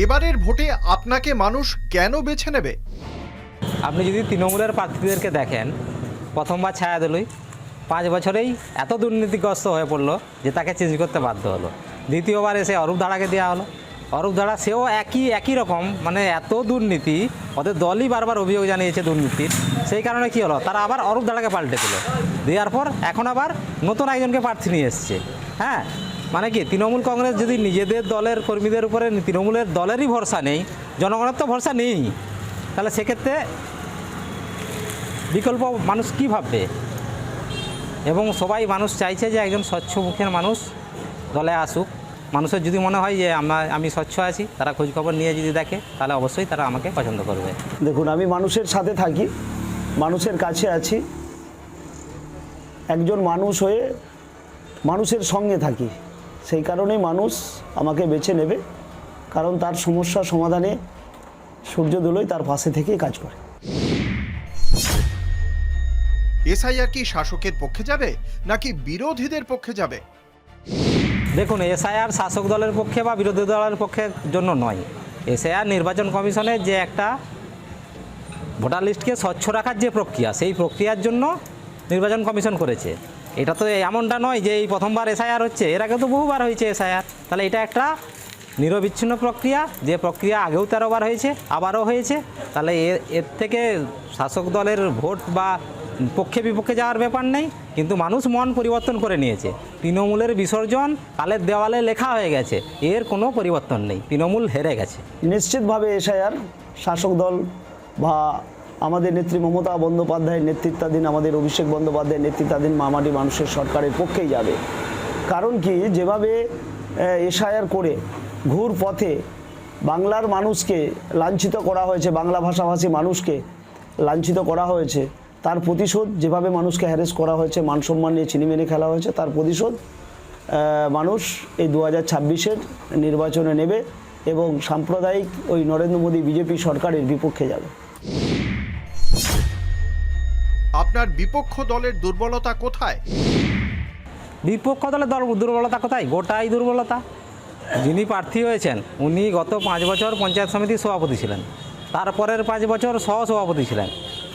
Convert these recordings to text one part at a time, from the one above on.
এবারের ভোটে আপনাকে মানুষ কেন বেছে নেবে? আপনি যদি তৃণমূলের প্রার্থীদেরকে দেখেন, প্রথমবার ছায়া দিলই 5 বছরেই এত দুর্নীতিগ্রস্ত হয়ে পড়লো যে তাকে চেঞ্জ করতে বাধ্য হলো। দ্বিতীয়বার এসে অরূপ ধাড়াকে দেওয়া হলো। অরূপ ধাড়া সেও একই রকম, মানে এত দুর্নীতি, ওদের দলই বারবার অভিযোগ জানিয়েছে দুর্নীতির। সেই কারণে কী হলো, তারা আবার অরূপ ধাড়াকে পাল্টে দিল, দেওয়ার পর এখন আবার নতুন একজনকে প্রার্থী নিয়ে এসছে। হ্যাঁ, মানে কি তৃণমূল কংগ্রেস যদি নিজেদের দলের কর্মীদের উপরে তৃণমূলের দলেরই ভরসা নেই, জনগণের তো ভরসা নেই, তাহলে সেক্ষেত্রে বিকল্প মানুষ কী ভাববে? এবং সবাই মানুষ চাইছে যে একজন স্বচ্ছ মুখের মানুষ দলে আসুক। মানুষের যদি মনে হয় যে আমি স্বচ্ছ আছি, তারা খোঁজখবর নিয়ে যদি দেখে, তাহলে অবশ্যই তারা আমাকে পছন্দ করবে। দেখুন, আমি মানুষের সাথে থাকি, মানুষের কাছে আছি, একজন মানুষ হয়ে মানুষের সঙ্গে থাকি। সেই কারণেই মানুষ আমাকে বেছে নেবে, কারণ তার সমস্যা সমাধানে সূর্যোদয় তার পাশে থেকেই কাজ করে। এসআইআর কি শাসকের পক্ষে যাবে নাকি বিরোধীদের পক্ষে যাবে? দেখুন, এসআইআর শাসক দলের পক্ষে বা বিরোধী দলের পক্ষের জন্য নয়। এসআইআর নির্বাচন কমিশনের যে একটা ভোটার লিস্টকে স্বচ্ছ রাখার যে প্রক্রিয়া, সেই প্রক্রিয়ার জন্য নির্বাচন কমিশন করেছে। এটা তো এমনটা নয় যে এই প্রথমবার এসআইআর হচ্ছে, এর আগে তো বহুবার হয়েছে এসআইআর। তাহলে এটা একটা নিরবিচ্ছিন্ন প্রক্রিয়া, যে প্রক্রিয়া আগেও 13 বার হয়েছে, আবারও হয়েছে। তাহলে এর থেকে শাসক দলের ভোট বা পক্ষে বিপক্ষে যাওয়ার ব্যাপার নেই। কিন্তু মানুষ মন পরিবর্তন করে নিয়েছে। তৃণমূলের বিসর্জন কালের দেওয়ালে লেখা হয়ে গেছে, এর কোনো পরিবর্তন নেই, তৃণমূল হেরে গেছে। নিশ্চিতভাবে এসআইআর শাসক দল বা আমাদের নেত্রী মমতা বন্দ্যোপাধ্যায়ের নেতৃত্বাধীন, আমাদের অভিষেক বন্দ্যোপাধ্যায়ের নেতৃত্বাধীন মামাটি মানুষের সরকারের পক্ষেই যাবে। কারণ কি, যেভাবে এসআইআর করে ঘুর পথে বাংলার মানুষকে লাঞ্ছিত করা হয়েছে, বাংলা ভাষাভাষী মানুষকে লাঞ্ছিত করা হয়েছে, তার প্রতিশোধ, যেভাবে মানুষকে হ্যারেস করা হয়েছে, মান সম্মান নিয়ে চিনিমেনে খেলা হয়েছে, তার প্রতিশোধ মানুষ এই 2026-এর নির্বাচনে নেবে এবং সাম্প্রদায়িক ওই নরেন্দ্র মোদী বিজেপি সরকারের বিপক্ষে যাবে। আপনার বিপক্ষ দলের দুর্বলতা কোথায়? বিপক্ষ দলের দুর্বলতা কোথায়? গোটাই দুর্বলতা। যিনি প্রার্থী হয়েছেন উনি গত 5 বছর পঞ্চায়েত সমিতির সভাপতি ছিলেন, তারপরের 5 বছর সহসভাপতি ছিলেন।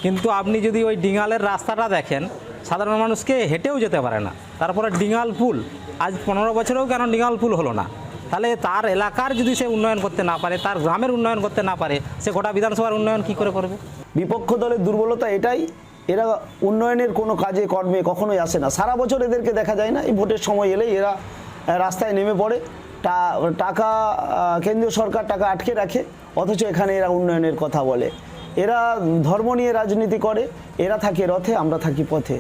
কিন্তু আপনি যদি ওই ডিঙালের রাস্তাটা দেখেন, সাধারণ মানুষকে হেঁটেও যেতে পারে না। তারপরে ডিঙাল পুল, আজ 15 বছরেও কেন ডিঙাল পুল হলো না? তাহলে তার এলাকার যদি সে উন্নয়ন করতে না পারে, তার গ্রামের উন্নয়ন করতে না পারে, সে গোটা বিধানসভার উন্নয়ন কী করে করবে? বিপক্ষ দলের দুর্বলতা এটাই, এরা উন্নয়নের কোনো কাজে কর্মে কখনোই আসে না। সারা বছর এদেরকে দেখা যায় না, এই ভোটের সময় এলেই এরা রাস্তায় নেমে পড়ে, টাকা কেন্দ্রীয় সরকার টাকা আটকে রাখে, অথচ এখানে এরা উন্নয়নের কথা বলে। এরা ধর্ম নিয়ে রাজনীতি করে, এরা থাকে রথে, আমরা থাকি পথে।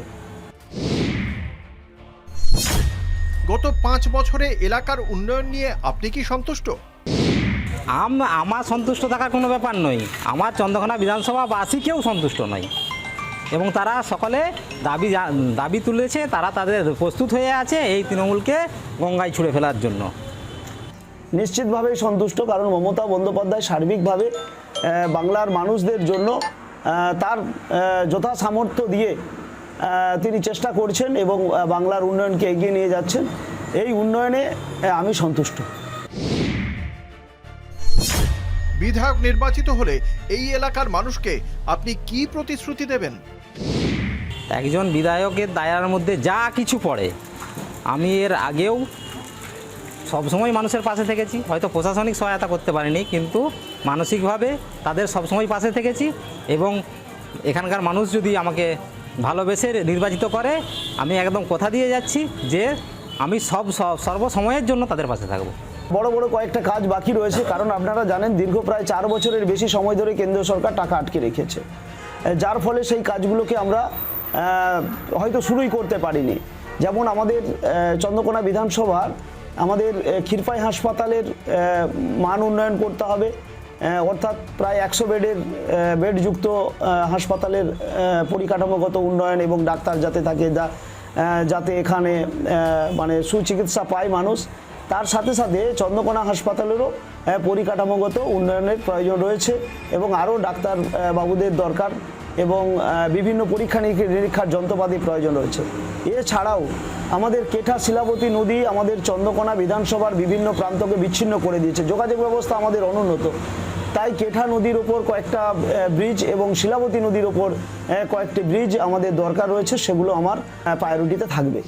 গত 5 বছরে এলাকার উন্নয়ন নিয়ে আপনি কি সন্তুষ্ট? আমার সন্তুষ্ট থাকার কোনো ব্যাপার নয়, আমার চন্দ্রকোনা বিধানসভাবাসী কেউ সন্তুষ্ট নয়। এবং তারা সকলে দাবি তুলেছে, তারা তাদের প্রস্তুত হয়ে আছে এই তৃণমূলকে গঙ্গায় ছুঁড়ে ফেলার জন্য। নিশ্চিতভাবেই সন্তুষ্ট, কারণ মমতা বন্দ্যোপাধ্যায় সার্বিকভাবে বাংলার মানুষদের জন্য তার যথা সামর্থ্য দিয়ে তিনি চেষ্টা করছেন এবং বাংলার উন্নয়নকে এগিয়ে নিয়ে যাচ্ছেন। এই উন্নয়নে আমি সন্তুষ্ট। বিধায়ক নির্বাচিত হলে এই এলাকার মানুষকে আপনি কি প্রতিশ্রুতি দেবেন? একজন বিধায়কের দায়ের মধ্যে যা কিছু পড়ে, আমি এর আগেও সবসময় মানুষের পাশে থেকেছি। হয়তো প্রশাসনিক সহায়তা করতে পারিনি, কিন্তু মানসিকভাবে তাদের সবসময় পাশে থেকেছি। এবং এখানকার মানুষ যদি আমাকে ভালোবেসে নির্বাচিত করে, আমি একদম কথা দিয়ে যাচ্ছি যে আমি সর্বসময়ের জন্য তাদের পাশে থাকব। বড় বড় কয়েকটা কাজ বাকি রয়েছে, কারণ আপনারা জানেন দীর্ঘ প্রায় 4 বছরের বেশি সময় ধরে কেন্দ্রীয় সরকার টাকা আটকে রেখেছে, যার ফলে সেই কাজগুলোকে আমরা হয়তো শুরুই করতে পারিনি। যেমন আমাদের চন্দ্রকোনা বিধানসভার আমাদের ক্ষীরপাই হাসপাতালের মান উন্নয়ন করতে হবে, অর্থাৎ প্রায় 100 বেডযুক্ত হাসপাতালের পরিকাঠামোগত উন্নয়ন এবং ডাক্তার যাতে থাকে, যাতে এখানে মানে সুচিকিৎসা পায় মানুষ। তার সাথে সাথে চন্দ্রকোনা হাসপাতালেরও পরিকাঠামোগত উন্নয়নের প্রয়োজন রয়েছে এবং আরও ডাক্তার বাবুদের দরকার। এবং বিভিন্ন পরীক্ষা নিরীক্ষার যন্ত্রপাতি প্রয়োজন রয়েছে। এছাড়াও আমাদের কেঠা শিলাবতী নদী আমাদের চন্দ্রকোনা বিধানসভার বিভিন্ন প্রান্তকে বিচ্ছিন্ন করে দিয়েছে, যোগাযোগ ব্যবস্থা আমাদের অনুন্নত। তাই কেঠা নদীর ওপর কয়েকটা ব্রিজ এবং শিলাবতী নদীর ওপর কয়েকটি ব্রিজ আমাদের দরকার রয়েছে, সেগুলো আমার প্রায়োরিটিতে থাকবে।